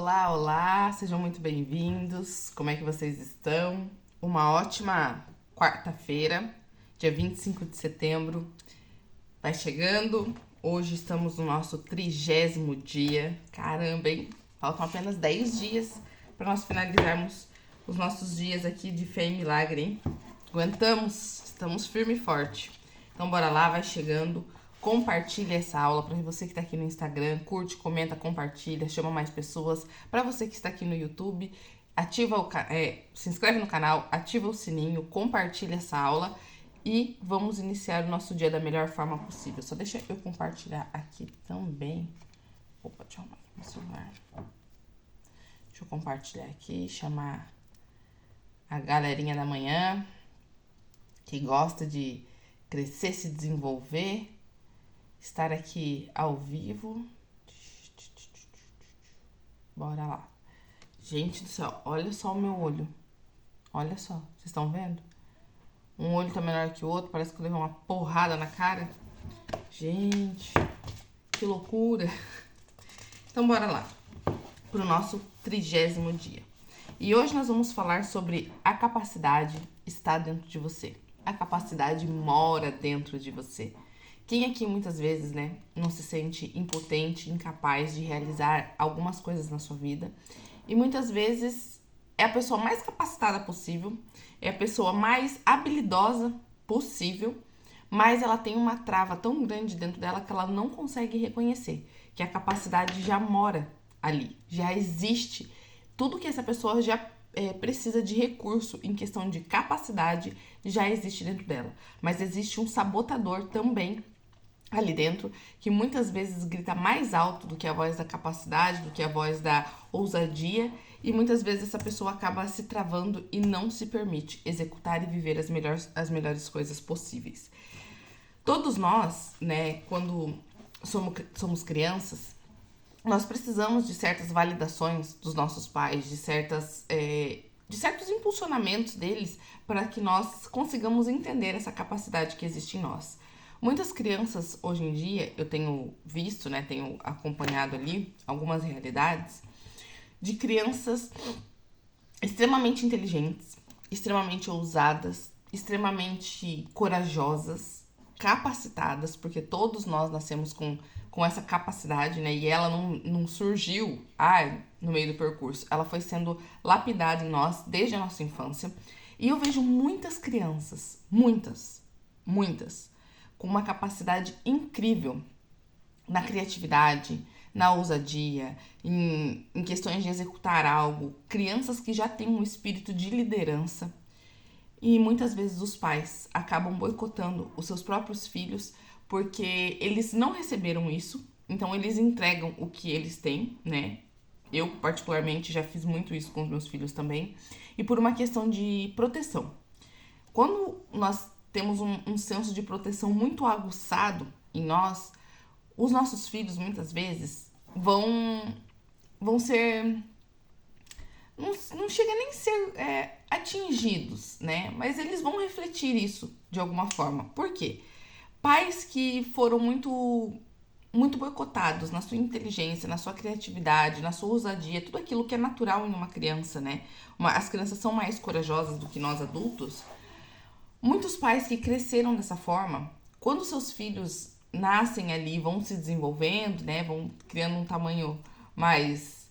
Olá, olá, sejam muito bem-vindos. Como é que vocês estão? Uma ótima quarta-feira, dia 25 de setembro. Vai chegando. Hoje estamos no nosso 30º dia. Caramba, hein? Faltam apenas 10 dias para nós finalizarmos os nossos dias aqui de fé e milagre, hein? Aguentamos, estamos firme e forte. Então bora lá, vai chegando. Compartilha essa aula para você que está aqui no Instagram, curte, comenta, compartilha, chama mais pessoas. Para você que está aqui no YouTube, se inscreve no canal, ativa o sininho, compartilha essa aula e vamos iniciar o nosso dia da melhor forma possível. Só deixa eu compartilhar aqui também. Opa, deixa eu arrumar aqui meu celular. Deixa eu compartilhar aqui, chamar a galerinha da manhã que gosta de crescer, se desenvolver. Estar aqui ao vivo. Bora lá. Gente do céu, olha só o meu olho. Olha só, vocês estão vendo? Um olho tá menor que o outro, parece que eu levei uma porrada na cara. Gente, que loucura. Então bora lá, pro nosso 30º dia. E hoje nós vamos falar sobre a capacidade está dentro de você. A capacidade mora dentro de você. Quem aqui muitas vezes, né, não se sente impotente, incapaz de realizar algumas coisas na sua vida e muitas vezes é a pessoa mais capacitada possível, é a pessoa mais habilidosa possível, mas ela tem uma trava tão grande dentro dela que ela não consegue reconhecer que a capacidade já mora ali, já existe. Tudo que essa pessoa já precisa de recurso em questão de capacidade já existe dentro dela, mas existe um sabotador também ali dentro, que muitas vezes grita mais alto do que a voz da capacidade, do que a voz da ousadia, e muitas vezes essa pessoa acaba se travando e não se permite executar e viver as melhores coisas possíveis. Todos nós, né, quando somos crianças, nós precisamos de certas validações dos nossos pais, de certos impulsionamentos deles para que nós consigamos entender essa capacidade que existe em nós. Muitas crianças hoje em dia, eu tenho visto, né, tenho acompanhado ali algumas realidades de crianças extremamente inteligentes, extremamente ousadas, extremamente corajosas, capacitadas, porque todos nós nascemos com essa capacidade, né, e ela não surgiu no meio do percurso, ela foi sendo lapidada em nós desde a nossa infância. E eu vejo muitas crianças, muitas, com uma capacidade incrível na criatividade, na ousadia, em questões de executar algo. Crianças que já têm um espírito de liderança. E muitas vezes os pais acabam boicotando os seus próprios filhos porque eles não receberam isso. Então eles entregam o que eles têm, né? Eu, particularmente, já fiz muito isso com os meus filhos também. E por uma questão de proteção. Quando nós temos um senso de proteção muito aguçado em nós, os nossos filhos muitas vezes vão ser. Não chega nem a ser atingidos, né? Mas eles vão refletir isso de alguma forma. Por quê? Pais que foram muito boicotados na sua inteligência, na sua criatividade, na sua ousadia, tudo aquilo que é natural em uma criança, né? As crianças são mais corajosas do que nós adultos. Muitos pais que cresceram dessa forma, quando seus filhos nascem ali, vão se desenvolvendo, né, vão criando um tamanho mais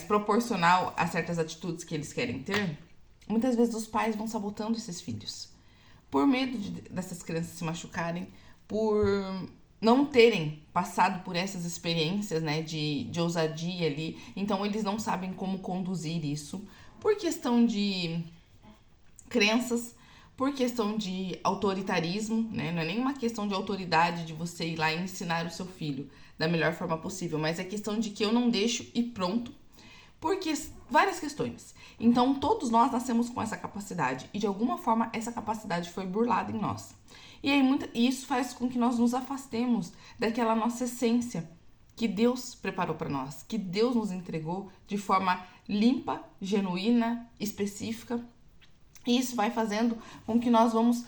proporcional a certas atitudes que eles querem ter, muitas vezes os pais vão sabotando esses filhos. Por medo dessas crianças se machucarem, por não terem passado por essas experiências, né, de ousadia ali, então eles não sabem como conduzir isso, por questão de crenças, por questão de autoritarismo, né? Não é nenhuma questão de autoridade de você ir lá e ensinar o seu filho da melhor forma possível, mas é questão de que eu não deixo e pronto, porque várias questões. Então, todos nós nascemos com essa capacidade e de alguma forma essa capacidade foi burlada em nós. E aí isso faz com que nós nos afastemos daquela nossa essência que Deus preparou para nós, que Deus nos entregou de forma limpa, genuína, específica. E isso vai fazendo com que nós vamos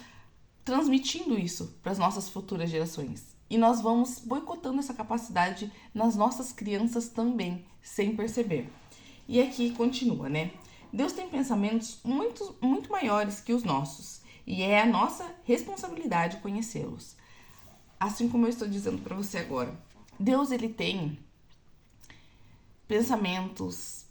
transmitindo isso para as nossas futuras gerações. E nós vamos boicotando essa capacidade nas nossas crianças também, sem perceber. E aqui continua, né? Deus tem pensamentos muito maiores que os nossos, e é a nossa responsabilidade conhecê-los. Assim como eu estou dizendo para você agora. Deus, ele tem pensamentos,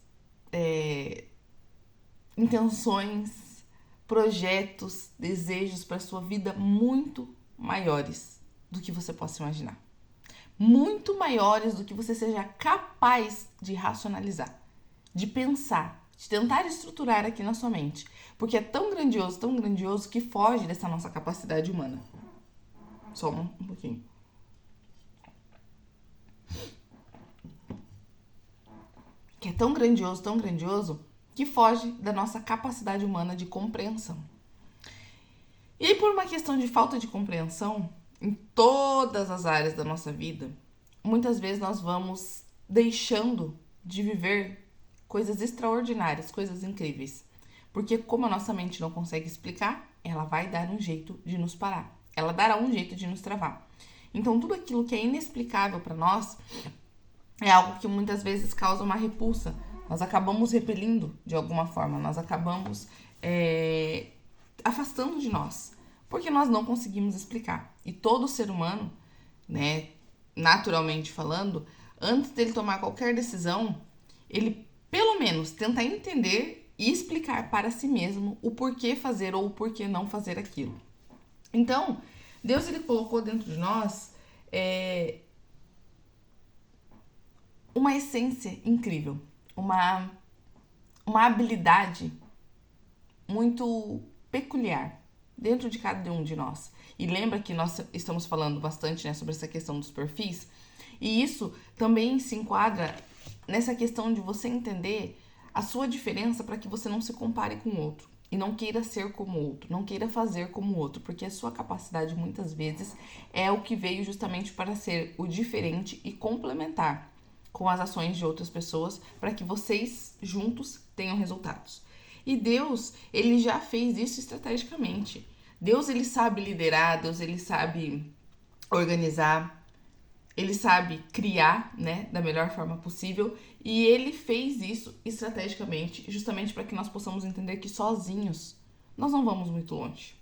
intenções, projetos, desejos para sua vida muito maiores do que você possa imaginar. Muito maiores do que você seja capaz de racionalizar, de pensar, de tentar estruturar aqui na sua mente. Porque é tão grandioso que foge dessa nossa capacidade humana. Só um pouquinho. Que é tão grandioso, que foge da nossa capacidade humana de compreensão. E aí, por uma questão de falta de compreensão, em todas as áreas da nossa vida, muitas vezes nós vamos deixando de viver coisas extraordinárias, coisas incríveis. Porque como a nossa mente não consegue explicar, ela vai dar um jeito de nos parar. Ela dará um jeito de nos travar. Então, tudo aquilo que é inexplicável para nós é algo que muitas vezes causa uma repulsa. Nós acabamos repelindo de alguma forma, nós acabamos afastando de nós, porque nós não conseguimos explicar. E todo ser humano, né, naturalmente falando, antes dele tomar qualquer decisão, ele pelo menos tenta entender e explicar para si mesmo o porquê fazer ou o porquê não fazer aquilo. Então, Deus, ele colocou dentro de nós uma essência incrível, uma habilidade muito peculiar dentro de cada um de nós. E lembra que nós estamos falando bastante, né, sobre essa questão dos perfis, e isso também se enquadra nessa questão de você entender a sua diferença para que você não se compare com o outro e não queira ser como o outro, não queira fazer como o outro, porque a sua capacidade muitas vezes é o que veio justamente para ser o diferente e complementar com as ações de outras pessoas para que vocês juntos tenham resultados. E Deus, ele já fez isso estrategicamente. Deus, ele sabe liderar, Deus, ele sabe organizar, ele sabe criar, né, da melhor forma possível, e ele fez isso estrategicamente, justamente para que nós possamos entender que sozinhos nós não vamos muito longe.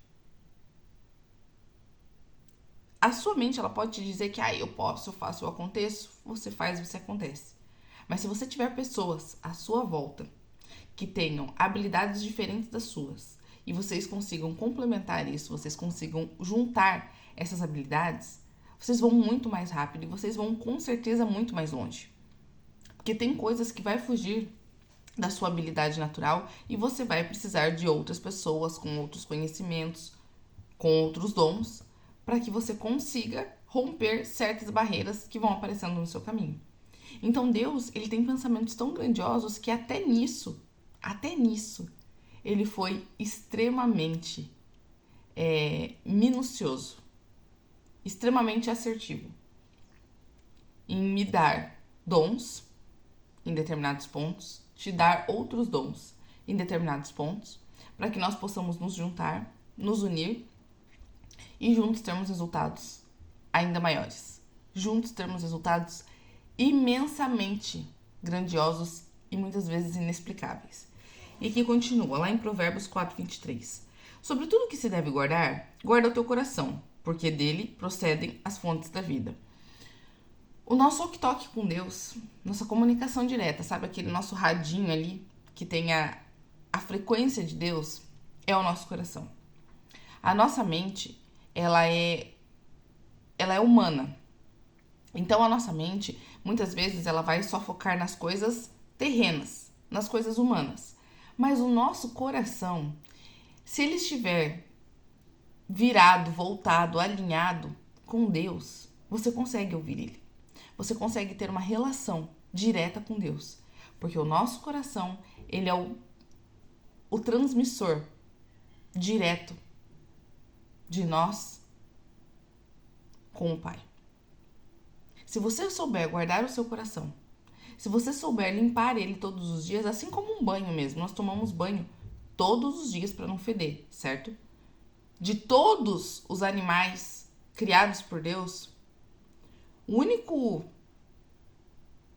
A sua mente, ela pode te dizer que eu posso, eu faço, eu aconteço, você faz, você acontece. Mas se você tiver pessoas à sua volta que tenham habilidades diferentes das suas e vocês consigam complementar isso, vocês consigam juntar essas habilidades, vocês vão muito mais rápido e vocês vão com certeza muito mais longe. Porque tem coisas que vai fugir da sua habilidade natural e você vai precisar de outras pessoas com outros conhecimentos, com outros dons, para que você consiga romper certas barreiras que vão aparecendo no seu caminho. Então Deus, ele tem pensamentos tão grandiosos que até nisso, ele foi extremamente minucioso, extremamente assertivo em me dar dons em determinados pontos, te dar outros dons em determinados pontos, para que nós possamos nos juntar, nos unir e juntos termos resultados ainda maiores. Juntos termos resultados imensamente grandiosos e muitas vezes inexplicáveis. E aqui continua, lá em Provérbios 4:23. Sobre tudo que se deve guardar, guarda o teu coração, porque dele procedem as fontes da vida. O nosso walkie-talkie com Deus, nossa comunicação direta, sabe aquele nosso radinho ali que tem a frequência de Deus, é o nosso coração. A nossa mente, ela é humana. Então a nossa mente, muitas vezes, ela vai só focar nas coisas terrenas, nas coisas humanas. Mas o nosso coração, se ele estiver virado, voltado, alinhado com Deus, você consegue ouvir ele. Você consegue ter uma relação direta com Deus. Porque o nosso coração, ele é o transmissor direto de nós com o Pai. Se você souber guardar o seu coração, se você souber limpar ele todos os dias, assim como um banho mesmo, nós tomamos banho todos os dias para não feder, certo? De todos os animais criados por Deus, o único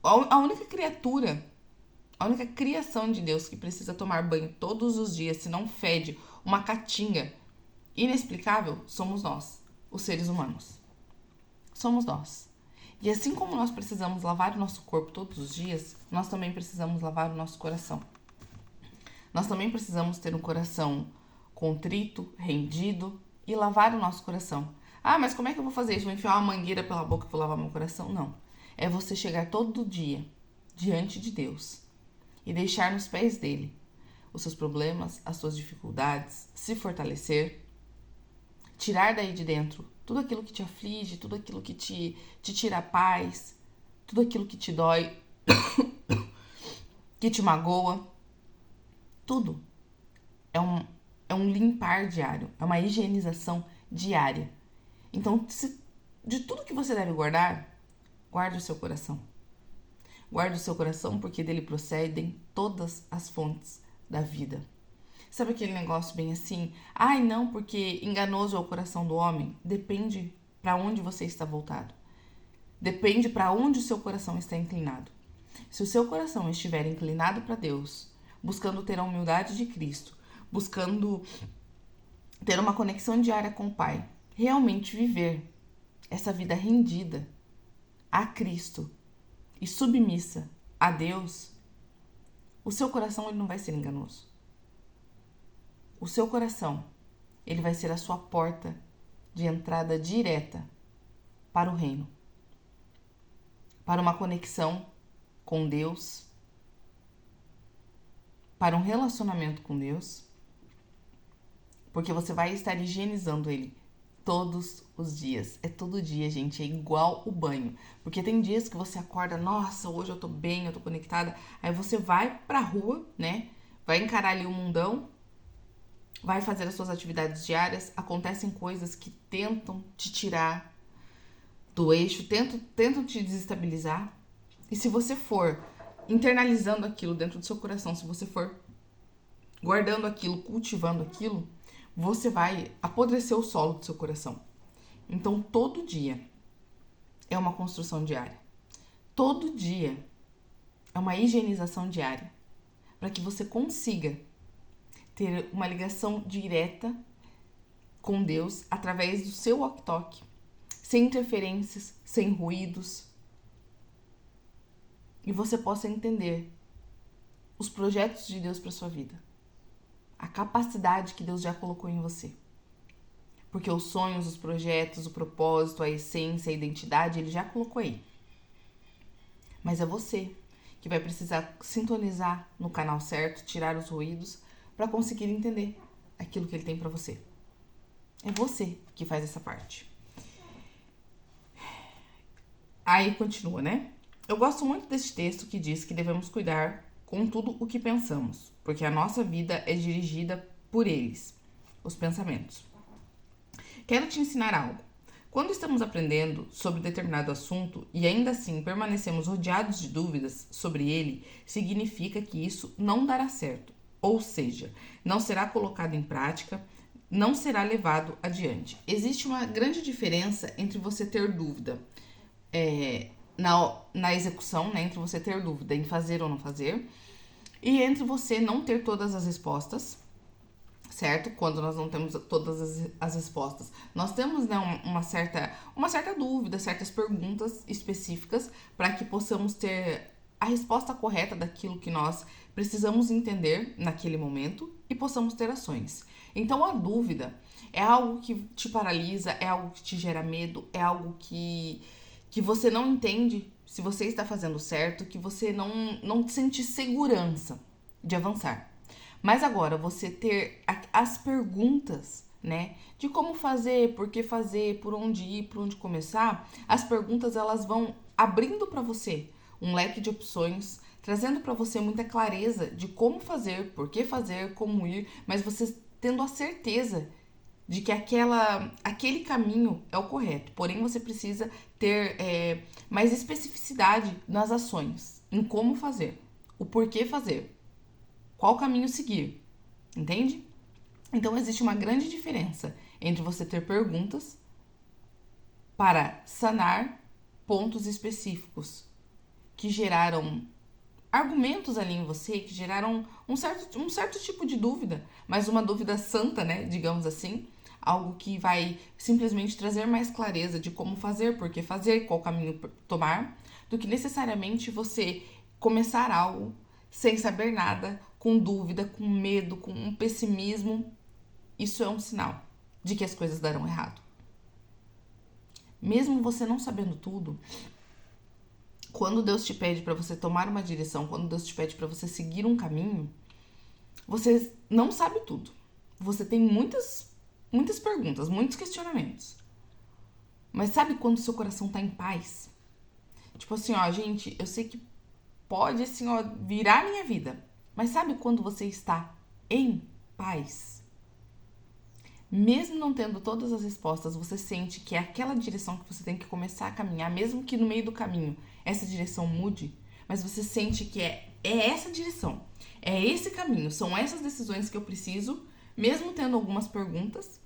A única criatura, a única criação de Deus que precisa tomar banho todos os dias, se não fede uma caatinga inexplicável, somos nós, os seres humanos. Somos nós. E assim como nós precisamos lavar o nosso corpo todos os dias, nós também precisamos lavar o nosso coração. Nós também precisamos ter um coração contrito, rendido e lavar o nosso coração. Ah, mas como é que eu vou fazer isso? Vou enfiar uma mangueira pela boca e vou lavar meu coração? Não. É você chegar todo dia diante de Deus e deixar nos pés dele os seus problemas, as suas dificuldades, se fortalecer, tirar daí de dentro tudo aquilo que te aflige, tudo aquilo que te tira a paz, tudo aquilo que te dói, que te magoa. Tudo. É um limpar diário, é uma higienização diária. Então, de tudo que você deve guardar, guarde o seu coração. Guarde o seu coração porque dele procedem todas as fontes da vida. Sabe aquele negócio bem assim? Ai, não, porque enganoso é o coração do homem. Depende para onde você está voltado. Depende para onde o seu coração está inclinado. Se o seu coração estiver inclinado para Deus, buscando ter a humildade de Cristo, buscando ter uma conexão diária com o Pai, realmente viver essa vida rendida a Cristo e submissa a Deus, o seu coração ele não vai ser enganoso. O seu coração, ele vai ser a sua porta de entrada direta para o reino, para uma conexão com Deus, para um relacionamento com Deus, porque você vai estar higienizando ele todos os dias. É todo dia, gente, é igual o banho. Porque tem dias que você acorda, nossa, hoje eu tô bem, eu tô conectada. Aí você vai pra rua, né? Vai encarar ali o mundão, vai fazer as suas atividades diárias, acontecem coisas que tentam te tirar do eixo, tentam te desestabilizar. E se você for internalizando aquilo dentro do seu coração, se você for guardando aquilo, cultivando aquilo, você vai apodrecer o solo do seu coração. Então, todo dia é uma construção diária. Todo dia é uma higienização diária para que você consiga ter uma ligação direta com Deus através do seu walk-talk, sem interferências, sem ruídos, e você possa entender os projetos de Deus para sua vida, a capacidade que Deus já colocou em você. Porque os sonhos, os projetos, o propósito, a essência, a identidade, ele já colocou aí. Mas é você que vai precisar sintonizar no canal certo, tirar os ruídos, para conseguir entender aquilo que ele tem para você. É você que faz essa parte. Aí continua, né? Eu gosto muito desse texto que diz que devemos cuidar com tudo o que pensamos, porque a nossa vida é dirigida por eles, os pensamentos. Quero te ensinar algo. Quando estamos aprendendo sobre determinado assunto e ainda assim permanecemos rodeados de dúvidas sobre ele, significa que isso não dará certo, ou seja, não será colocado em prática, não será levado adiante. Existe uma grande diferença entre você ter dúvida na execução, né, entre você ter dúvida em fazer ou não fazer, e entre você não ter todas as respostas, certo? Quando nós não temos todas as respostas, nós temos, né, uma certa dúvida, certas perguntas específicas para que possamos ter a resposta correta daquilo que nós precisamos entender naquele momento e possamos ter ações. Então, a dúvida é algo que te paralisa, é algo que te gera medo, é algo que você não entende se você está fazendo certo, que você não sente segurança de avançar. Mas agora, você ter as perguntas, né, de como fazer, por que fazer, por onde ir, por onde começar, as perguntas elas vão abrindo para você um leque de opções, trazendo para você muita clareza de como fazer, por que fazer, como ir, mas você tendo a certeza de que aquele caminho é o correto. Porém, você precisa ter mais especificidade nas ações, em como fazer, o porquê fazer, qual caminho seguir, entende? Então, existe uma grande diferença entre você ter perguntas para sanar pontos específicos que geraram argumentos ali em você, que geraram um certo tipo de dúvida, mas uma dúvida santa, né, digamos assim, algo que vai simplesmente trazer mais clareza de como fazer, por que fazer, qual caminho tomar, do que necessariamente você começar algo sem saber nada, com dúvida, com medo, com um pessimismo. Isso é um sinal de que as coisas darão errado. Mesmo você não sabendo tudo, quando Deus te pede para você tomar uma direção, quando Deus te pede para você seguir um caminho, você não sabe tudo. Você tem muitas perguntas, muitos questionamentos. Mas sabe quando seu coração tá em paz? Tipo assim, ó, gente, eu sei que pode, assim, ó, virar minha vida. Mas sabe quando você está em paz? Mesmo não tendo todas as respostas, você sente que é aquela direção que você tem que começar a caminhar, mesmo que no meio do caminho essa direção mude, mas você sente que é essa direção, é esse caminho, são essas decisões que eu preciso, mesmo tendo algumas perguntas.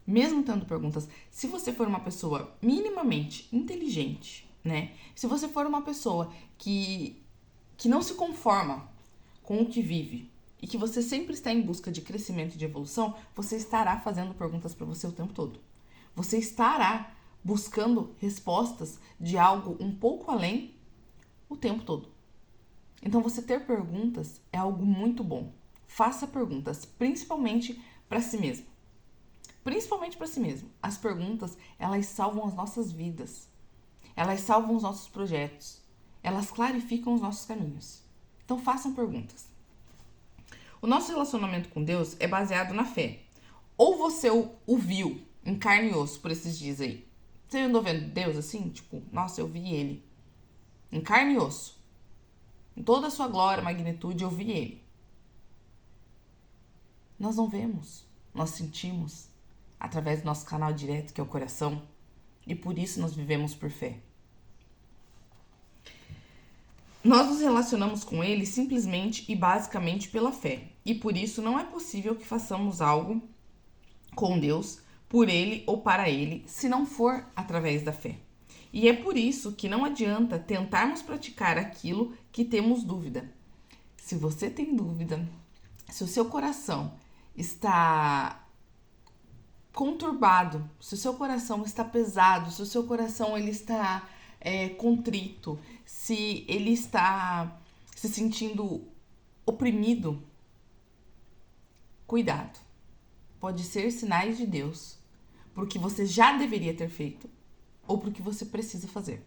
Mesmo tendo perguntas, se você for uma pessoa minimamente inteligente, né? Se você for uma pessoa que não se conforma com o que vive e que você sempre está em busca de crescimento e de evolução, você estará fazendo perguntas para você o tempo todo. Você estará buscando respostas de algo um pouco além o tempo todo. Então, você ter perguntas é algo muito bom. Faça perguntas, principalmente para si mesmo. Principalmente para si mesmo. As perguntas, elas salvam as nossas vidas. Elas salvam os nossos projetos. Elas clarificam os nossos caminhos. Então, façam perguntas. O nosso relacionamento com Deus é baseado na fé. Ou você o viu em carne e osso por esses dias aí. Você andou vendo Deus assim? Tipo, nossa, eu vi ele. Em carne e osso. Em toda a sua glória, magnitude, eu vi ele. Nós não vemos. Nós sentimos. Através do nosso canal direto, que é o coração. E por isso nós vivemos por fé. Nós nos relacionamos com ele simplesmente e basicamente pela fé. E por isso não é possível que façamos algo com Deus, por ele ou para ele, se não for através da fé. E é por isso que não adianta tentarmos praticar aquilo que temos dúvida. Se você tem dúvida, se o seu coração está conturbado, se o seu coração está pesado, se o seu coração ele está contrito, se ele está se sentindo oprimido, cuidado. Pode ser sinais de Deus, porque você já deveria ter feito, ou porque você precisa fazer,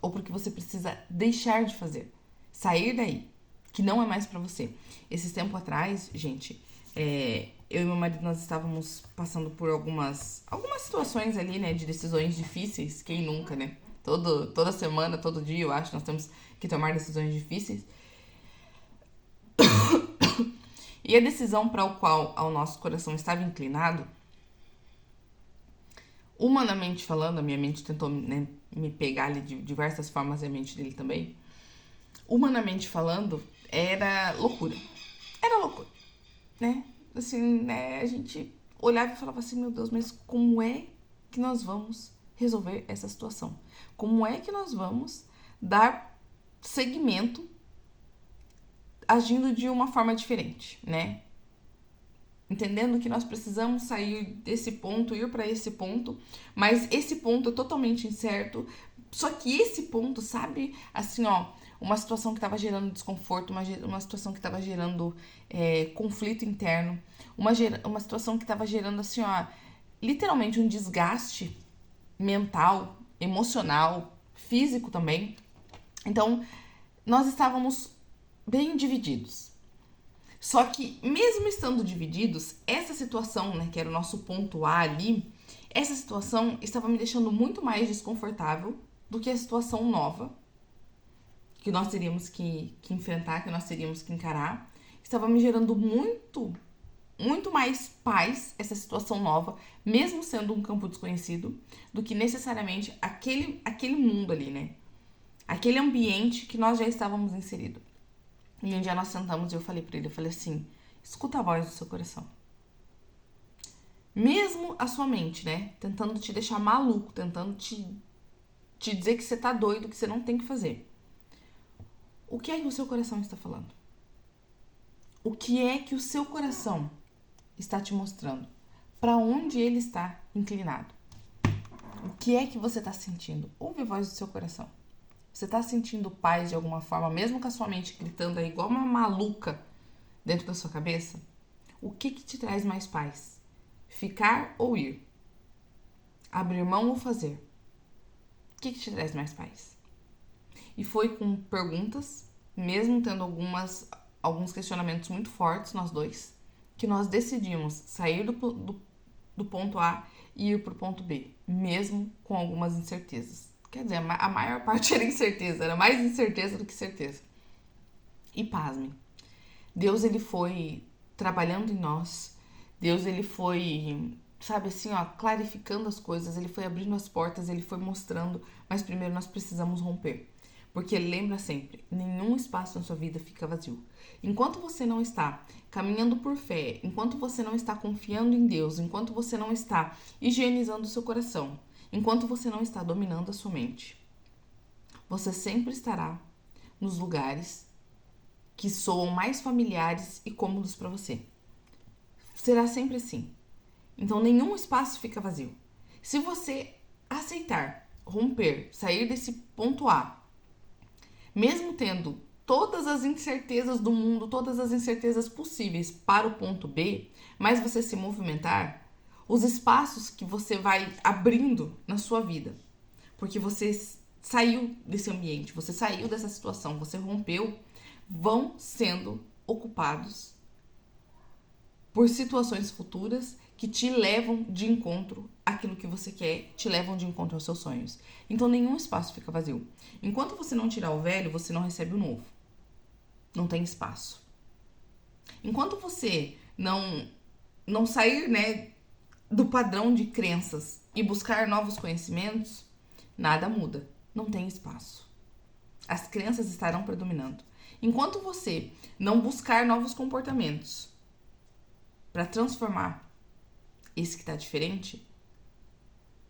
ou porque você precisa deixar de fazer, sair daí, que não é mais pra você. Esses tempos atrás, gente, eu e meu marido, nós estávamos passando por algumas situações ali, né, de decisões difíceis, quem nunca, né? Toda semana, todo dia, eu acho, nós temos que tomar decisões difíceis. E a decisão para o qual o nosso coração estava inclinado, humanamente falando, a minha mente tentou, né, me pegar ali de diversas formas, e a mente dele também. Humanamente falando, era loucura. Era loucura, né? Assim, né, a gente olhava e falava assim, meu Deus, mas como é que nós vamos resolver essa situação? Como é que nós vamos dar seguimento agindo de uma forma diferente, né? Entendendo que nós precisamos sair desse ponto, ir para esse ponto, mas esse ponto é totalmente incerto. Só que esse ponto, sabe, assim, ó, uma situação que estava gerando desconforto, uma situação que estava gerando conflito interno, uma situação que estava gerando, assim, ó, literalmente um desgaste mental, emocional, físico também. Então, nós estávamos bem divididos. Só que, mesmo estando divididos, essa situação, né, que era o nosso ponto A ali, essa situação estava me deixando muito mais desconfortável do que a situação nova que nós teríamos que enfrentar, que nós teríamos que encarar. Estava me gerando muito mais paz essa situação nova, mesmo sendo um campo desconhecido, do que necessariamente aquele mundo ali, né? Aquele ambiente que nós já estávamos inseridos. E um dia nós sentamos e eu falei pra ele, eu falei assim, escuta a voz do seu coração. Mesmo a sua mente, né, tentando te deixar maluco, tentando te te dizer que você tá doido, que você não tem que fazer. O que é que o seu coração está falando? O que é que o seu coração está te mostrando? Para onde ele está inclinado? O que é que você está sentindo? Ouve a voz do seu coração. Você está sentindo paz de alguma forma, mesmo com a sua mente gritando aí igual uma maluca dentro da sua cabeça? O que te traz mais paz? Ficar ou ir? Abrir mão ou fazer? O que te traz mais paz? E foi com perguntas, mesmo tendo alguns questionamentos muito fortes, nós dois, que nós decidimos sair do ponto A e ir para o ponto B, mesmo com algumas incertezas. Quer dizer, a maior parte era incerteza, era mais incerteza do que certeza. E pasme, Deus ele foi trabalhando em nós, Deus ele foi, sabe assim, ó, clarificando as coisas, ele foi abrindo as portas, ele foi mostrando, mas primeiro nós precisamos romper. Porque lembra sempre, nenhum espaço na sua vida fica vazio. Enquanto você não está caminhando por fé, enquanto você não está confiando em Deus, enquanto você não está higienizando o seu coração, enquanto você não está dominando a sua mente, você sempre estará nos lugares que soam mais familiares e cômodos para você. Será sempre assim. Então nenhum espaço fica vazio. Se você aceitar, romper, sair desse ponto A, mesmo tendo todas as incertezas do mundo, todas as incertezas possíveis para o ponto B, mas você se movimentar, os espaços que você vai abrindo na sua vida, porque você saiu desse ambiente, você saiu dessa situação, você rompeu, vão sendo ocupados por situações futuras que te levam de encontro àquilo que você quer, te levam de encontro aos seus sonhos. Então nenhum espaço fica vazio. Enquanto você não tirar o velho, você não recebe o novo. Não tem espaço. Enquanto você não sair, né, do padrão de crenças e buscar novos conhecimentos, nada muda. Não tem espaço. As crenças estarão predominando. Enquanto você não buscar novos comportamentos para transformar esse que está diferente,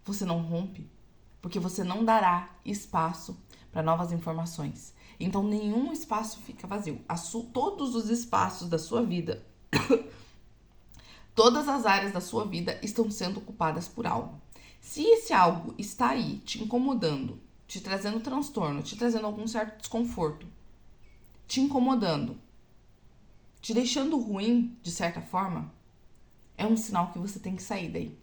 você não rompe, porque você não dará espaço para novas informações. Então nenhum espaço fica vazio. Todos os espaços da sua vida, todas as áreas da sua vida estão sendo ocupadas por algo. Se esse algo está aí te incomodando, te trazendo transtorno, te trazendo algum certo desconforto, te incomodando, te deixando ruim de certa forma, é um sinal que você tem que sair daí.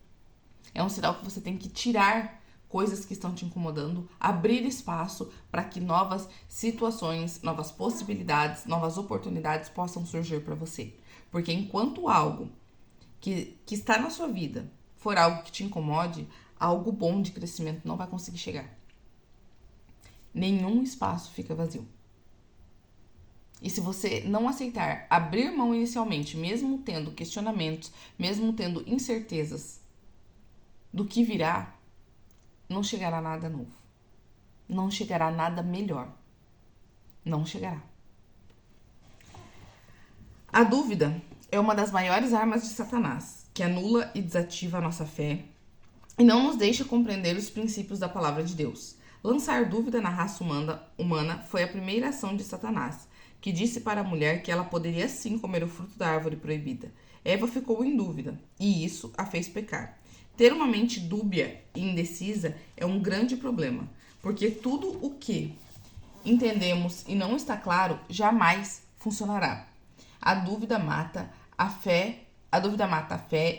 É um sinal que você tem que tirar coisas que estão te incomodando, abrir espaço para que novas situações, novas possibilidades, novas oportunidades possam surgir para você. Porque enquanto algo que está na sua vida for algo que te incomode, algo bom de crescimento não vai conseguir chegar. Nenhum espaço fica vazio. E se você não aceitar abrir mão inicialmente, mesmo tendo questionamentos, mesmo tendo incertezas do que virá, não chegará nada novo. Não chegará nada melhor. Não chegará. A dúvida é uma das maiores armas de Satanás, que anula e desativa a nossa fé e não nos deixa compreender os princípios da palavra de Deus. Lançar dúvida na raça humana foi a primeira ação de Satanás, que disse para a mulher que ela poderia sim comer o fruto da árvore proibida. Eva ficou em dúvida, e isso a fez pecar. Ter uma mente dúbia e indecisa é um grande problema, porque tudo o que entendemos e não está claro jamais funcionará. A dúvida mata a fé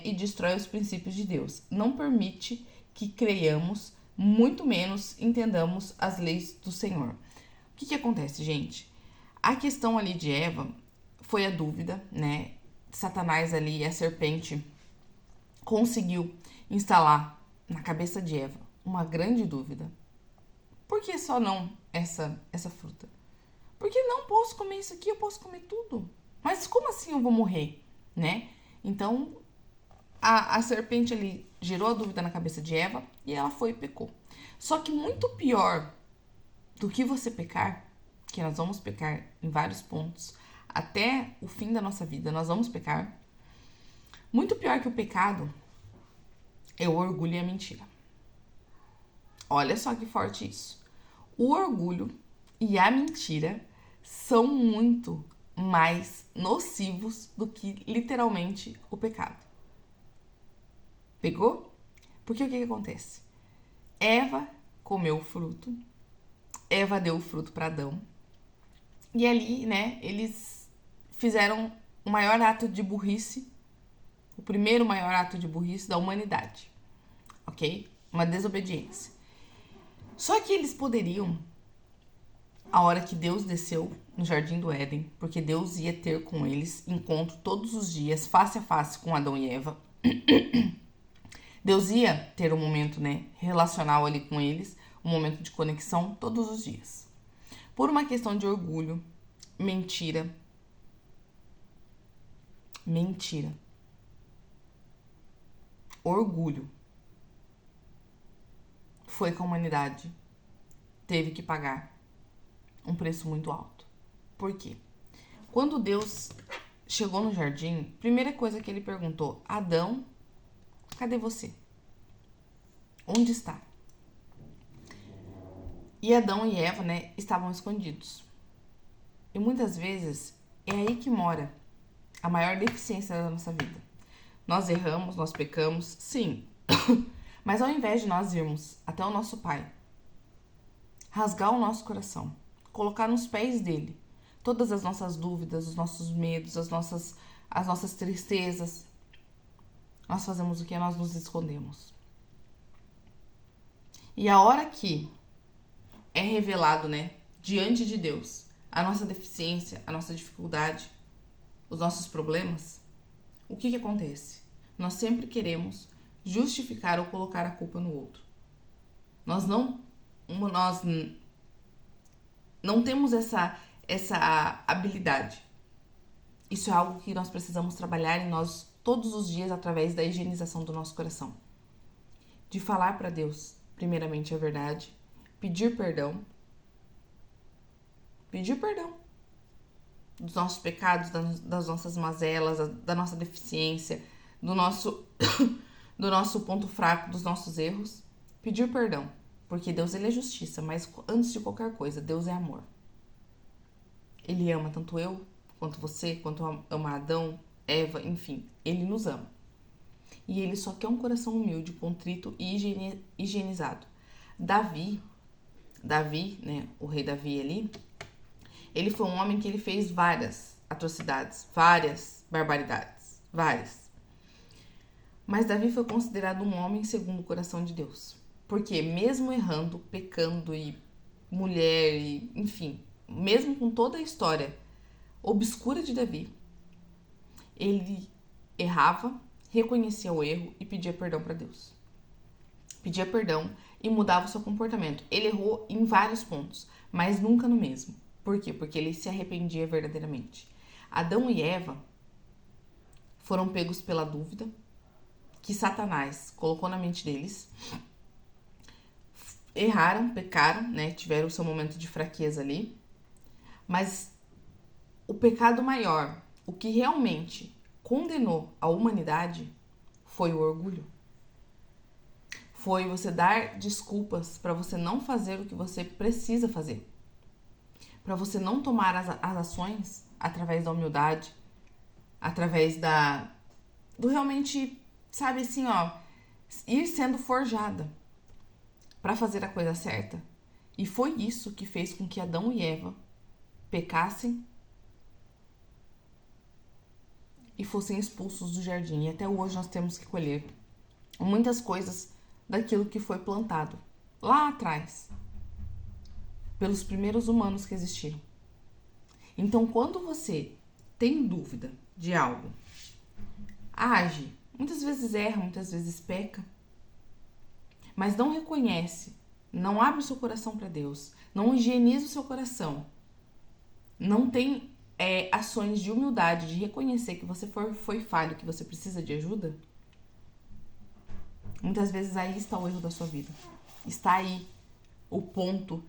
e destrói os princípios de Deus. Não permite que creiamos, muito menos entendamos as leis do Senhor. O que acontece, gente? A questão ali de Eva foi a dúvida, né? Satanás ali, a serpente, conseguiu instalar na cabeça de Eva uma grande dúvida. Por que só não essa fruta? Porque não posso comer isso aqui, eu posso comer tudo. Mas como assim eu vou morrer, né? Então, a serpente ali gerou a dúvida na cabeça de Eva e ela foi e pecou. Só que muito pior do que você pecar, que nós vamos pecar em vários pontos, até o fim da nossa vida nós vamos pecar, muito pior que o pecado é o orgulho e a mentira. Olha só que forte isso. O orgulho e a mentira são muito mais nocivos do que literalmente o pecado. Pegou? Porque o que acontece? Eva comeu o fruto, Eva deu o fruto para Adão, e ali, né, eles fizeram o maior ato de burrice, o primeiro maior ato de burrice da humanidade, ok? Uma desobediência. Só que eles poderiam, a hora que Deus desceu no Jardim do Éden, porque Deus ia ter com eles encontro todos os dias, face a face com Adão e Eva. Deus ia ter um momento, né, relacional ali com eles, um momento de conexão todos os dias. Por uma questão de orgulho, mentira, orgulho, foi que a humanidade teve que pagar um preço muito alto. Por quê? Quando Deus chegou no jardim, primeira coisa que ele perguntou: Adão, cadê você? Onde está? E Adão e Eva, né, estavam escondidos. E muitas vezes é aí que mora a maior deficiência da nossa vida. Nós erramos, nós pecamos, sim. Mas ao invés de nós irmos até o nosso Pai, rasgar o nosso coração, colocar nos pés dele todas as nossas dúvidas, os nossos medos, as nossas tristezas, nós fazemos o que? Nós nos escondemos. E a hora que é revelado, né, diante de Deus, a nossa deficiência, a nossa dificuldade, os nossos problemas, o que acontece? Nós sempre queremos justificar ou colocar a culpa no outro. Nós não temos essa habilidade. Isso é algo que nós precisamos trabalhar em nós todos os dias através da higienização do nosso coração. De falar para Deus, primeiramente, a verdade, pedir perdão dos nossos pecados, das nossas mazelas, da nossa deficiência, do nosso ponto fraco, dos nossos erros. Pedir perdão, porque Deus, ele é justiça, mas antes de qualquer coisa, Deus é amor. Ele ama tanto eu, quanto você, quanto ama Adão, Eva, enfim, ele nos ama. E ele só quer um coração humilde, contrito e higienizado. Davi, né, o rei Davi ali, ele foi um homem que ele fez várias atrocidades, várias barbaridades, várias. Mas Davi foi considerado um homem segundo o coração de Deus. Porque mesmo errando, pecando e mulher, e, enfim, mesmo com toda a história obscura de Davi, ele errava, reconhecia o erro e pedia perdão para Deus. Pedia perdão e mudava o seu comportamento. Ele errou em vários pontos, mas nunca no mesmo. Por quê? Porque ele se arrependia verdadeiramente. Adão e Eva foram pegos pela dúvida que Satanás colocou na mente deles. Erraram, pecaram, né? Tiveram o seu momento de fraqueza ali. Mas o pecado maior, o que realmente condenou a humanidade, foi o orgulho. Foi você dar desculpas para você não fazer o que você precisa fazer. Para você não tomar as ações através da humildade, através do realmente, sabe assim, ó, ir sendo forjada para fazer a coisa certa. E foi isso que fez com que Adão e Eva pecassem e fossem expulsos do jardim. E até hoje nós temos que colher muitas coisas daquilo que foi plantado lá atrás pelos primeiros humanos que existiram. Então, quando você tem dúvida de algo, age, muitas vezes erra, muitas vezes peca, mas não reconhece, não abre o seu coração para Deus, não higieniza o seu coração, não tem ações de humildade, de reconhecer que você foi falho, que você precisa de ajuda, muitas vezes aí está o erro da sua vida. Está aí o ponto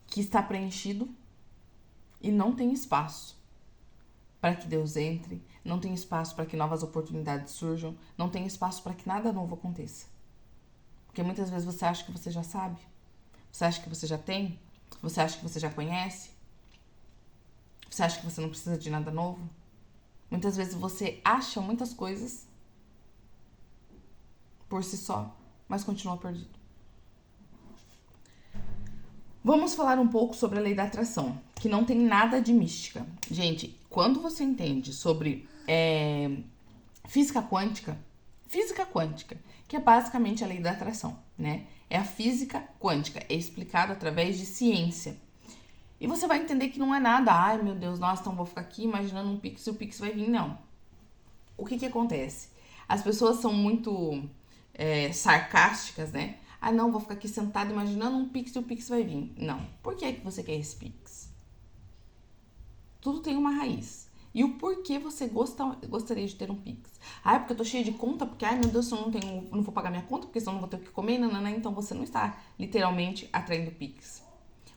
que está preenchido e não tem espaço para que Deus entre, não tem espaço para que novas oportunidades surjam, não tem espaço para que nada novo aconteça. Porque muitas vezes você acha que você já sabe. Você acha que você já tem. Você acha que você já conhece. Você acha que você não precisa de nada novo. Muitas vezes você acha muitas coisas por si só, mas continua perdido. Vamos falar um pouco sobre a lei da atração, que não tem nada de mística. Gente, quando você entende sobre física quântica, que é basicamente a lei da atração, né? É a física quântica, é explicado através de ciência. E você vai entender que não é nada, ai meu Deus, nossa, então vou ficar aqui imaginando um Pix e o Pix vai vir, não. O que acontece? As pessoas são muito sarcásticas, né? Ah, não, vou ficar aqui sentada imaginando um Pix e o Pix vai vir. Não. Por que você quer esse Pix? Tudo tem uma raiz. E o porquê você gostaria de ter um Pix? Ah, é porque eu tô cheia de conta, porque, ai meu Deus, eu não vou pagar minha conta, porque senão eu não vou ter o que comer, nanana. Então você não está literalmente atraindo Pix.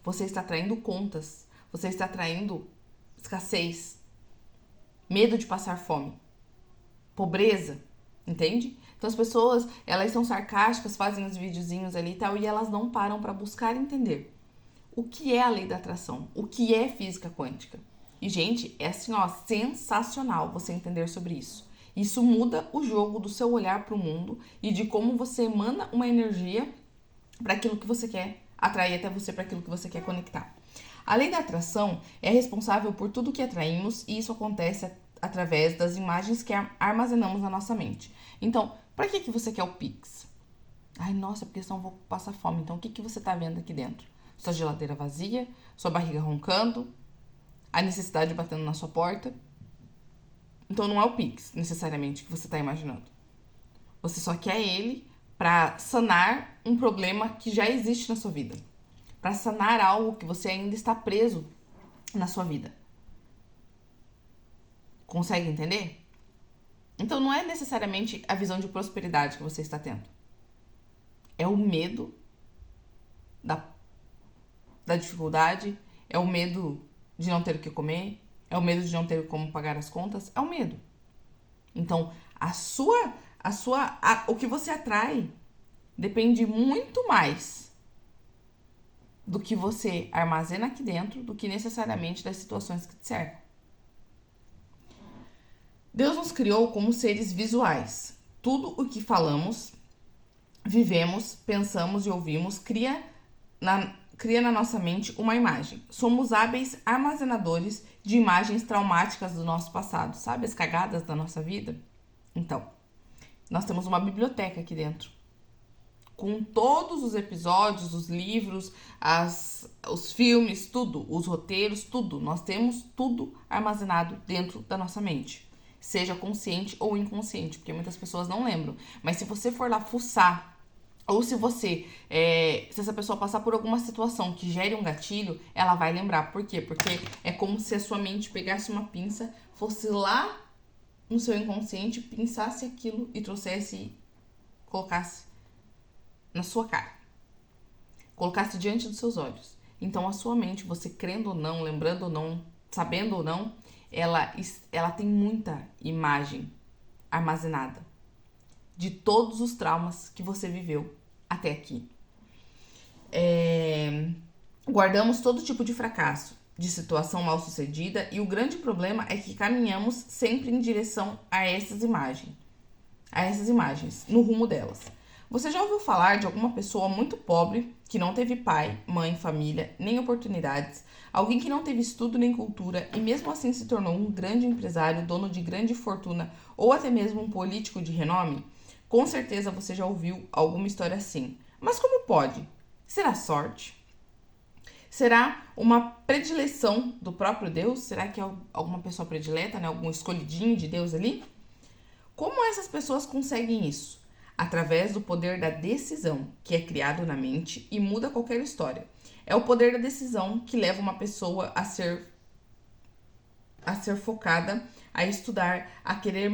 Você está atraindo contas. Você está atraindo escassez. Medo de passar fome. Pobreza. Entende? Então as pessoas, elas são sarcásticas, fazem os videozinhos ali e tal, e elas não param para buscar entender o que é a lei da atração, o que é física quântica. E, gente, é assim, ó, sensacional você entender sobre isso. Isso muda o jogo do seu olhar para o mundo e de como você emana uma energia para aquilo que você quer atrair até você, para aquilo que você quer conectar. A lei da atração é responsável por tudo que atraímos e isso acontece através das imagens que armazenamos na nossa mente. Então, para que você quer o Pix? Ai, nossa, porque senão eu vou passar fome. Então, o que você tá vendo aqui dentro? Sua geladeira vazia, sua barriga roncando, a necessidade batendo na sua porta. Então, não é o Pix, necessariamente, que você tá imaginando. Você só quer ele para sanar um problema que já existe na sua vida. Para sanar algo que você ainda está preso na sua vida. Consegue entender? Então, não é necessariamente a visão de prosperidade que você está tendo. É o medo da dificuldade, é o medo de não ter o que comer, é o medo de não ter como pagar as contas, é o medo. Então, o que você atrai depende muito mais do que você armazena aqui dentro do que necessariamente das situações que te cercam. Deus nos criou como seres visuais. Tudo o que falamos, vivemos, pensamos e ouvimos cria na nossa mente uma imagem. Somos hábeis armazenadores de imagens traumáticas do nosso passado. Sabe as cagadas da nossa vida? Então, nós temos uma biblioteca aqui dentro. Com todos os episódios, os livros, os filmes, tudo, os roteiros, tudo. Nós temos tudo armazenado dentro da nossa mente. Seja consciente ou inconsciente, porque muitas pessoas não lembram. Mas se você for lá fuçar, ou se essa pessoa passar por alguma situação que gere um gatilho, ela vai lembrar. Por quê? Porque é como se a sua mente pegasse uma pinça, fosse lá no seu inconsciente, pinçasse aquilo e trouxesse e colocasse na sua cara. Colocasse diante dos seus olhos. Então a sua mente, você crendo ou não, lembrando ou não, sabendo ou não, ela tem muita imagem armazenada de todos os traumas que você viveu até aqui. Guardamos todo tipo de fracasso, de situação mal sucedida, e o grande problema é que caminhamos sempre em direção a essas imagens, no rumo delas. Você já ouviu falar de alguma pessoa muito pobre, que não teve pai, mãe, família, nem oportunidades, alguém que não teve estudo nem cultura e mesmo assim se tornou um grande empresário, dono de grande fortuna ou até mesmo um político de renome? Com certeza você já ouviu alguma história assim. Mas como pode? Será sorte? Será uma predileção do próprio Deus? Será que é alguma pessoa predileta, né? Algum escolhidinho de Deus ali? Como essas pessoas conseguem isso? Através do poder da decisão, que é criado na mente e muda qualquer história. É o poder da decisão que leva uma pessoa a ser focada, a estudar, a querer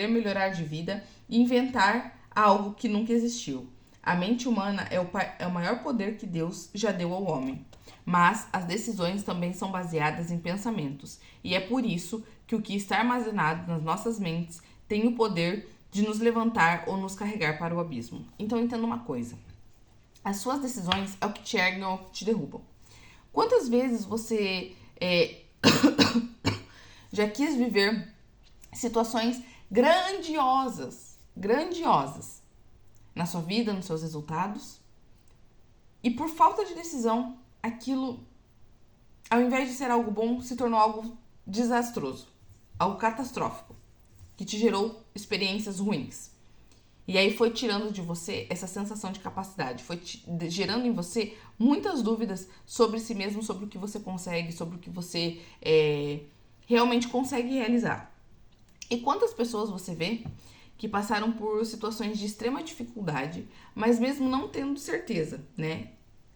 melhorar de vida e inventar algo que nunca existiu. A mente humana é o maior poder que Deus já deu ao homem. Mas as decisões também são baseadas em pensamentos. E é por isso que o que está armazenado nas nossas mentes tem o poder de nos levantar ou nos carregar para o abismo. Então entenda uma coisa. As suas decisões é o que te erguem ou o que te derrubam. Quantas vezes você já quis viver situações grandiosas na sua vida, nos seus resultados, e por falta de decisão, aquilo, ao invés de ser algo bom, se tornou algo desastroso, algo catastrófico, que te gerou experiências ruins. E aí foi tirando de você essa sensação de capacidade, foi gerando em você muitas dúvidas sobre si mesmo, sobre o que você consegue, sobre o que você realmente consegue realizar. E quantas pessoas você vê que passaram por situações de extrema dificuldade, mas mesmo não tendo certeza, né,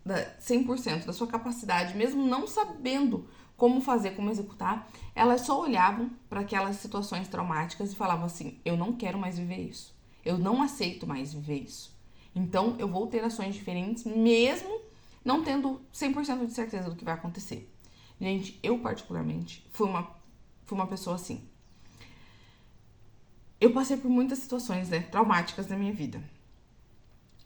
100% da sua capacidade, mesmo não sabendo como fazer, como executar, elas só olhavam para aquelas situações traumáticas e falavam assim: eu não quero mais viver isso, eu não aceito mais viver isso, então eu vou ter ações diferentes, mesmo não tendo 100% de certeza do que vai acontecer. Gente, eu particularmente fui uma pessoa assim. Eu passei por muitas situações, né, traumáticas na minha vida.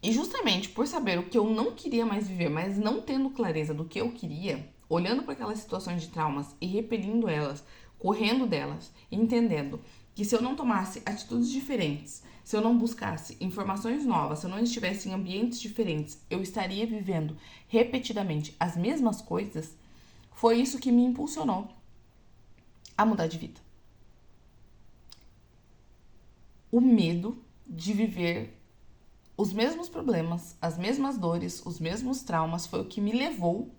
E justamente por saber o que eu não queria mais viver, mas não tendo clareza do que eu queria, olhando para aquelas situações de traumas e repelindo elas, correndo delas, entendendo que se eu não tomasse atitudes diferentes, se eu não buscasse informações novas, se eu não estivesse em ambientes diferentes, eu estaria vivendo repetidamente as mesmas coisas, foi isso que me impulsionou a mudar de vida. O medo de viver os mesmos problemas, as mesmas dores, os mesmos traumas foi o que me levou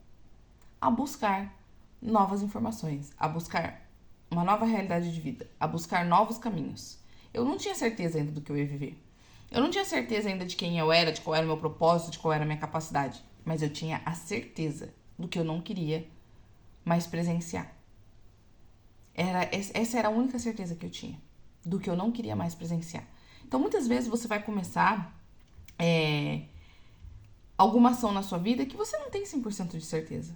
a buscar novas informações, a buscar uma nova realidade de vida, a buscar novos caminhos. Eu não tinha certeza ainda do que eu ia viver. Eu não tinha certeza ainda de quem eu era, de qual era o meu propósito, de qual era a minha capacidade. Mas eu tinha a certeza do que eu não queria mais presenciar. Essa era a única certeza que eu tinha, do que eu não queria mais presenciar. Então, muitas vezes você vai começar alguma ação na sua vida que você não tem 100% de certeza.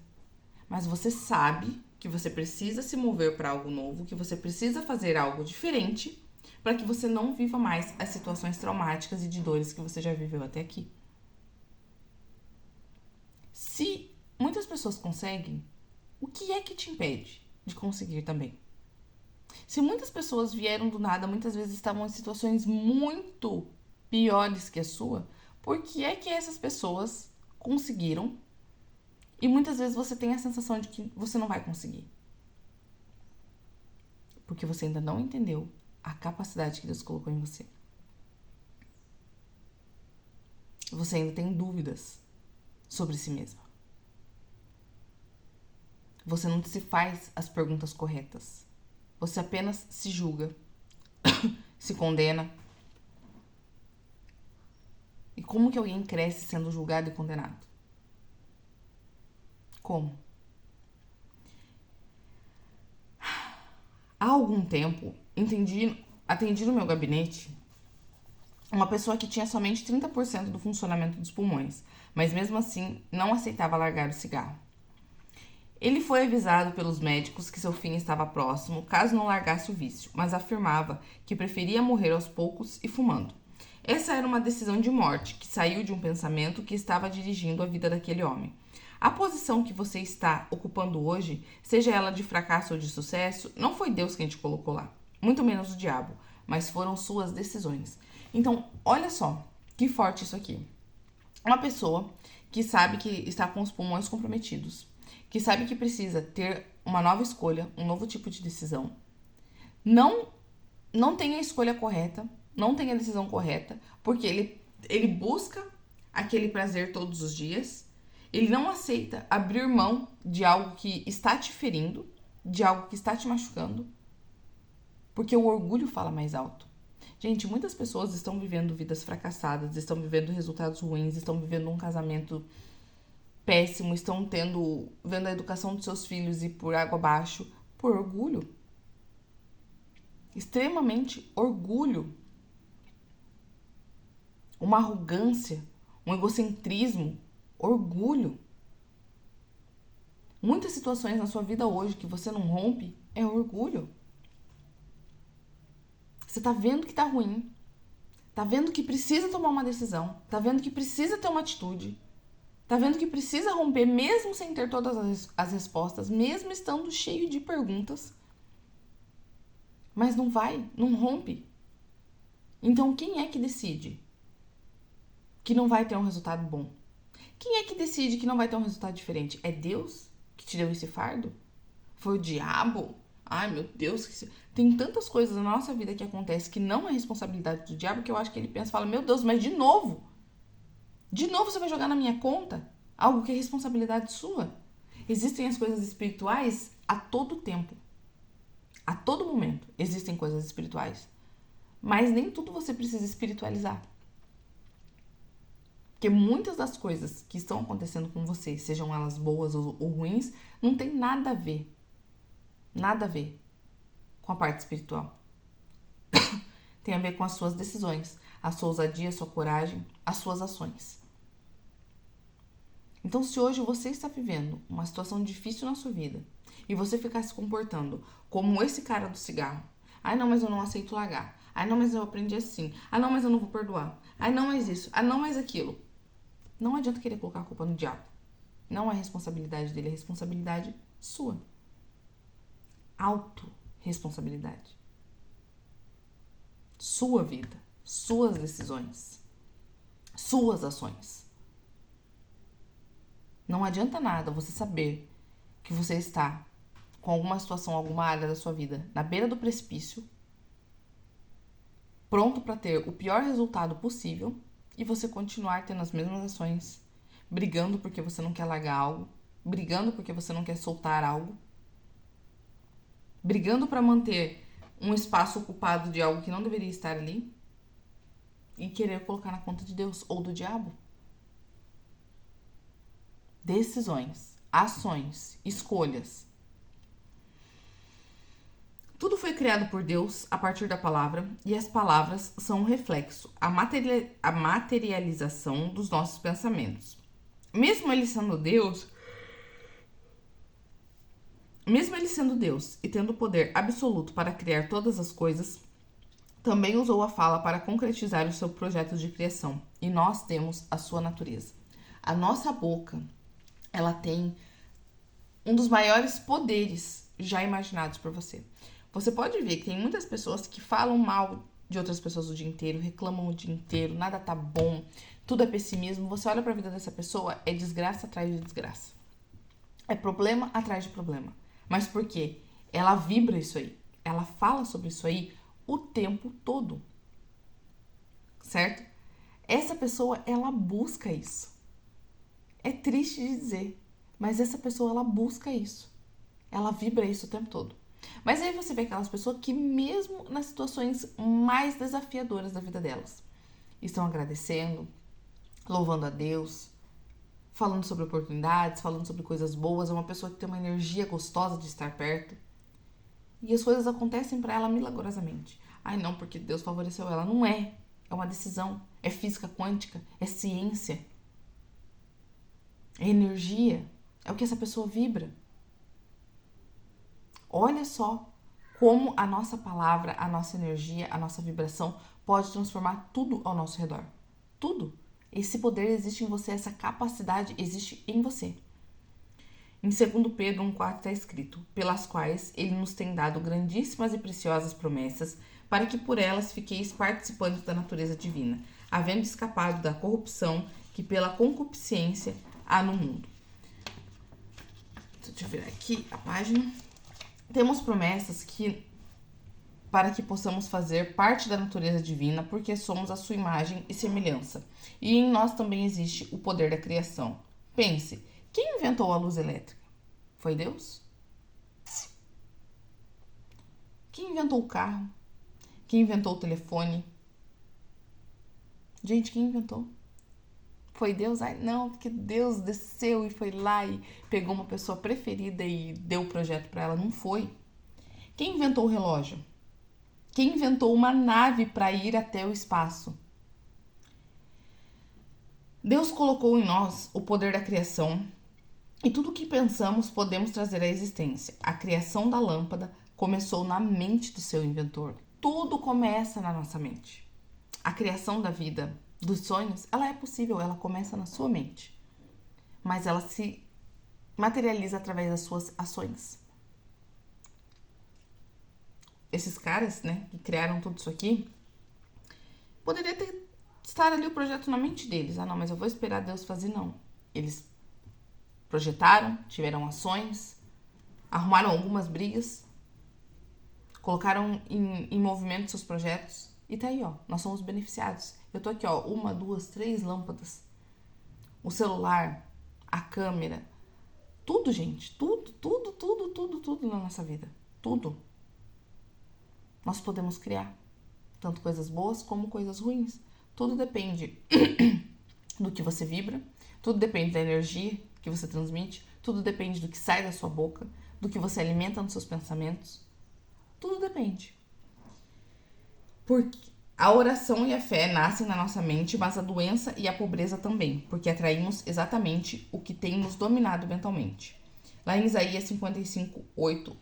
Mas você sabe que você precisa se mover para algo novo, que você precisa fazer algo diferente para que você não viva mais as situações traumáticas e de dores que você já viveu até aqui. Se muitas pessoas conseguem, o que é que te impede de conseguir também? Se muitas pessoas vieram do nada, muitas vezes estavam em situações muito piores que a sua, por que é que essas pessoas conseguiram e muitas vezes você tem a sensação de que você não vai conseguir? Porque você ainda não entendeu a capacidade que Deus colocou em você. Você ainda tem dúvidas sobre si mesma. Você não se faz as perguntas corretas. Você apenas se julga, se condena. E como que alguém cresce sendo julgado e condenado? Como? Há algum tempo, atendi no meu gabinete uma pessoa que tinha somente 30% do funcionamento dos pulmões, mas mesmo assim não aceitava largar o cigarro. Ele foi avisado pelos médicos que seu fim estava próximo, caso não largasse o vício, mas afirmava que preferia morrer aos poucos e fumando. Essa era uma decisão de morte que saiu de um pensamento que estava dirigindo a vida daquele homem. A posição que você está ocupando hoje, seja ela de fracasso ou de sucesso, não foi Deus quem te colocou lá, muito menos o diabo, mas foram suas decisões. Então, olha só que forte isso aqui. Uma pessoa que sabe que está com os pulmões comprometidos, que sabe que precisa ter uma nova escolha, um novo tipo de decisão, não tem a escolha correta, não tem a decisão correta, porque ele busca aquele prazer todos os dias, ele não aceita abrir mão de algo que está te ferindo, de algo que está te machucando, porque o orgulho fala mais alto. Gente, muitas pessoas estão vivendo vidas fracassadas, estão vivendo resultados ruins, estão vivendo um casamento péssimo, estão vendo a educação dos seus filhos ir por água abaixo por orgulho. Extremamente orgulho. Uma arrogância, um egocentrismo, orgulho. Muitas situações na sua vida hoje que você não rompe é orgulho. Você tá vendo que tá ruim. Tá vendo que precisa tomar uma decisão. Tá vendo que precisa ter uma atitude. Tá vendo que precisa romper mesmo sem ter todas as respostas, mesmo estando cheio de perguntas. Mas não vai, não rompe. Então quem é que decide que não vai ter um resultado bom? Quem é que decide que não vai ter um resultado diferente? É Deus que te deu esse fardo? Foi o diabo? Ai, meu Deus. Tem tantas coisas na nossa vida que acontecem que não é responsabilidade do diabo que eu acho que ele pensa e fala, meu Deus, mas de novo? De novo você vai jogar na minha conta algo que é responsabilidade sua? Existem as coisas espirituais a todo tempo. A todo momento existem coisas espirituais. Mas nem tudo você precisa espiritualizar. Porque muitas das coisas que estão acontecendo com você, sejam elas boas ou ruins, não tem nada a ver. Nada a ver com a parte espiritual. Tem a ver com as suas decisões, a sua ousadia, a sua coragem, as suas ações. Então, se hoje você está vivendo uma situação difícil na sua vida e você ficar se comportando como esse cara do cigarro, ai não, mas eu não aceito largar, ai não, mas eu aprendi assim, ai não, mas eu não vou perdoar, ai não, mais isso, ai não, mais aquilo. Não adianta querer colocar a culpa no diabo. Não é responsabilidade dele, é responsabilidade sua. Autorresponsabilidade. Sua vida, suas decisões, suas ações. Não adianta nada você saber que você está com alguma situação, alguma área da sua vida na beira do precipício, pronto para ter o pior resultado possível e você continuar tendo as mesmas ações, brigando porque você não quer largar algo, brigando porque você não quer soltar algo, brigando para manter um espaço ocupado de algo que não deveria estar ali e querer colocar na conta de Deus ou do diabo. Decisões, ações, escolhas. Tudo foi criado por Deus a partir da palavra e as palavras são um reflexo, a materialização dos nossos pensamentos. Mesmo ele sendo Deus e tendo o poder absoluto para criar todas as coisas, também usou a fala para concretizar o seu projeto de criação. E nós temos a sua natureza. A nossa boca, ela tem um dos maiores poderes já imaginados por você. Você pode ver que tem muitas pessoas que falam mal de outras pessoas o dia inteiro, reclamam o dia inteiro, nada tá bom, tudo é pessimismo. Você olha pra vida dessa pessoa, é desgraça atrás de desgraça. É problema atrás de problema. Mas por quê? Ela vibra isso aí. Ela fala sobre isso aí o tempo todo. Certo? Essa pessoa, ela busca isso. É triste de dizer, mas essa pessoa, ela busca isso. Ela vibra isso o tempo todo. Mas aí você vê aquelas pessoas que mesmo nas situações mais desafiadoras da vida delas, estão agradecendo, louvando a Deus, falando sobre oportunidades, falando sobre coisas boas. É uma pessoa que tem uma energia gostosa de estar perto. E as coisas acontecem para ela milagrosamente. Ai não, porque Deus favoreceu ela. Não é. É uma decisão. É física quântica. É ciência. É energia. É o que essa pessoa vibra. Olha só como a nossa palavra, a nossa energia, a nossa vibração pode transformar tudo ao nosso redor. Tudo. Esse poder existe em você, essa capacidade existe em você. Em 2 Pedro 1,4 está escrito: pelas quais ele nos tem dado grandíssimas e preciosas promessas, para que por elas fiqueis participantes da natureza divina, havendo escapado da corrupção que pela concupiscência há no mundo. Deixa eu virar aqui a página. Temos promessas para que possamos fazer parte da natureza divina, porque somos a sua imagem e semelhança. E em nós também existe o poder da criação. Pense, quem inventou a luz elétrica? Foi Deus? Quem inventou o carro? Quem inventou o telefone? Gente, quem inventou? Foi Deus? Ai, não, porque Deus desceu e foi lá e pegou uma pessoa preferida e deu o projeto para ela. Não foi. Quem inventou o relógio? Quem inventou uma nave para ir até o espaço? Deus colocou em nós o poder da criação e tudo o que pensamos podemos trazer à existência. A criação da lâmpada começou na mente do seu inventor. Tudo começa na nossa mente. a criação da vida, dos sonhos, ela é possível, ela começa na sua mente. Mas ela se materializa através das suas ações. Esses caras, né, que criaram tudo isso aqui, poderia estar ali o projeto na mente deles. Ah, não, mas eu vou esperar Deus fazer, não. Eles projetaram, tiveram ações, arrumaram algumas brigas, colocaram em movimento seus projetos e tá aí, ó, nós somos beneficiados. Eu tô aqui, ó, 1, 2, 3 lâmpadas, o celular, a câmera, tudo, gente, tudo na nossa vida, tudo. Nós podemos criar, tanto coisas boas como coisas ruins. Tudo depende do que você vibra, tudo depende da energia que você transmite, tudo depende do que sai da sua boca, do que você alimenta nos seus pensamentos. Tudo depende. Porque a oração e a fé nascem na nossa mente, mas a doença e a pobreza também, porque atraímos exatamente o que tem nos dominado mentalmente. Lá em Isaías 55, 8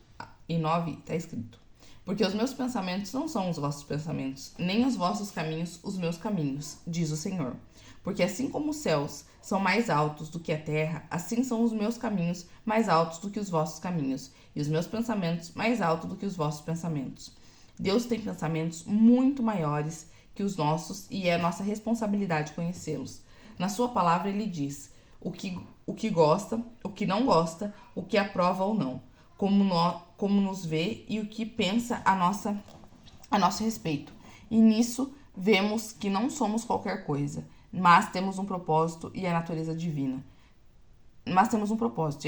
e 9 está escrito: porque os meus pensamentos não são os vossos pensamentos, nem os vossos caminhos os meus caminhos, diz o Senhor. Porque assim como os céus são mais altos do que a terra, assim são os meus caminhos mais altos do que os vossos caminhos, e os meus pensamentos mais altos do que os vossos pensamentos. Deus tem pensamentos muito maiores que os nossos e é nossa responsabilidade conhecê-los. Na sua palavra ele diz o que gosta, o que não gosta, o que aprova ou não, como nos vê e o que pensa a nosso respeito. E nisso vemos que não somos qualquer coisa, mas temos um propósito e a natureza divina. A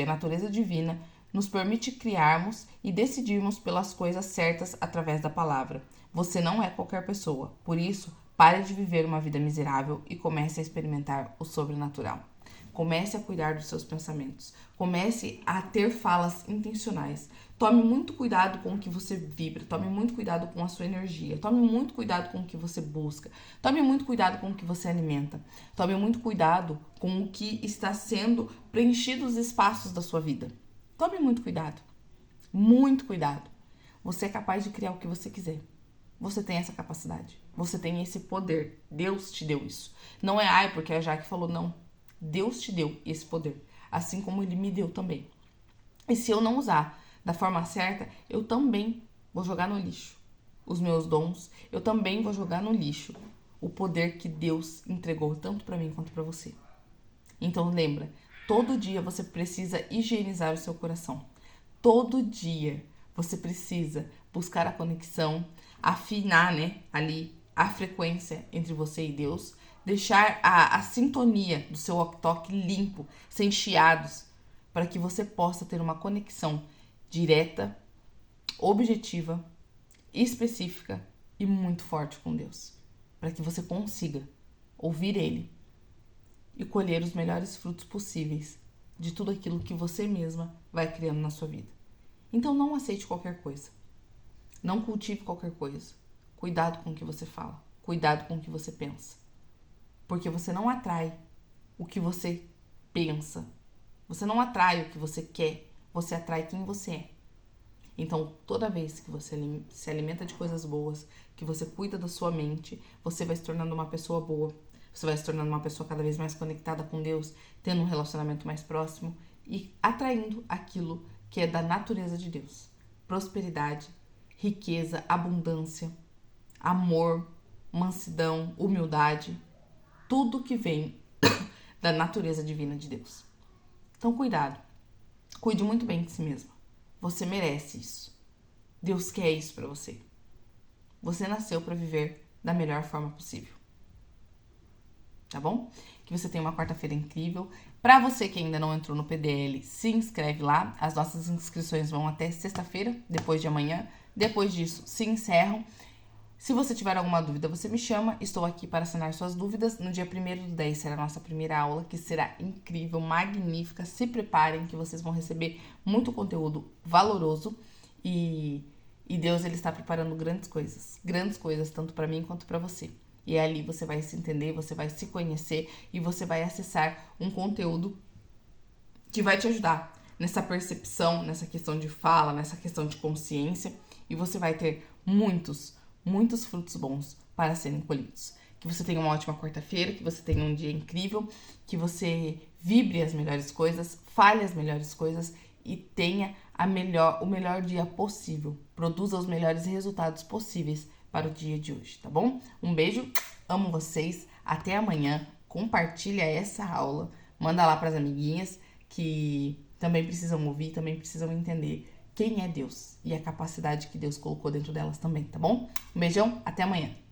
natureza divina nos permite criarmos e decidirmos pelas coisas certas através da palavra. Você não é qualquer pessoa, por isso, pare de viver uma vida miserável e comece a experimentar o sobrenatural. Comece a cuidar dos seus pensamentos. Comece a ter falas intencionais. Tome muito cuidado com o que você vibra. Tome muito cuidado com a sua energia. Tome muito cuidado com o que você busca. Tome muito cuidado com o que você alimenta. Tome muito cuidado com o que está sendo preenchido os espaços da sua vida. Tome muito cuidado. Muito cuidado. Você é capaz de criar o que você quiser. Você tem essa capacidade. Você tem esse poder. Deus te deu isso. Não é porque a Jaque falou, não. Deus te deu esse poder, assim como ele me deu também. E se eu não usar da forma certa, eu também vou jogar no lixo os meus dons, eu também vou jogar no lixo o poder que Deus entregou tanto para mim quanto para você. Então lembra, todo dia você precisa higienizar o seu coração. Todo dia você precisa buscar a conexão, afinar, né, ali a frequência entre você e Deus, deixar a sintonia do seu walkie-talkie limpo, sem chiados, para que você possa ter uma conexão direta, objetiva, específica e muito forte com Deus. Para que você consiga ouvir Ele e colher os melhores frutos possíveis de tudo aquilo que você mesma vai criando na sua vida. Então não aceite qualquer coisa. Não cultive qualquer coisa. Cuidado com o que você fala. Cuidado com o que você pensa. Porque você não atrai o que você pensa. Você não atrai o que você quer. Você atrai quem você é. Então, toda vez que você se alimenta de coisas boas, que você cuida da sua mente, você vai se tornando uma pessoa boa. Você vai se tornando uma pessoa cada vez mais conectada com Deus, tendo um relacionamento mais próximo e atraindo aquilo que é da natureza de Deus. Prosperidade, riqueza, abundância, amor, mansidão, humildade. Tudo que vem da natureza divina de Deus. Então, cuidado. Cuide muito bem de si mesma. Você merece isso. Deus quer isso pra você. Você nasceu pra viver da melhor forma possível. Tá bom? Que você tenha uma quarta-feira incrível. Pra você que ainda não entrou no PDL, se inscreve lá. As nossas inscrições vão até sexta-feira, depois de amanhã. Depois disso, se encerram. Se você tiver alguma dúvida, você me chama. Estou aqui para sanar suas dúvidas. No dia 1º do 10 será a nossa primeira aula, que será incrível, magnífica. Se preparem que vocês vão receber muito conteúdo valoroso. E Deus, ele está preparando grandes coisas, tanto para mim quanto para você. E ali você vai se entender, você vai se conhecer e você vai acessar um conteúdo que vai te ajudar nessa percepção, nessa questão de fala, nessa questão de consciência. E você vai ter muitos frutos bons para serem colhidos. Que você tenha uma ótima quarta-feira, que você tenha um dia incrível, que você vibre as melhores coisas, fale as melhores coisas e tenha o melhor dia possível. Produza os melhores resultados possíveis para o dia de hoje, tá bom? Um beijo, amo vocês, até amanhã. Compartilha essa aula, manda lá para as amiguinhas que também precisam ouvir, também precisam entender quem é Deus e a capacidade que Deus colocou dentro delas também, tá bom? Um beijão, até amanhã.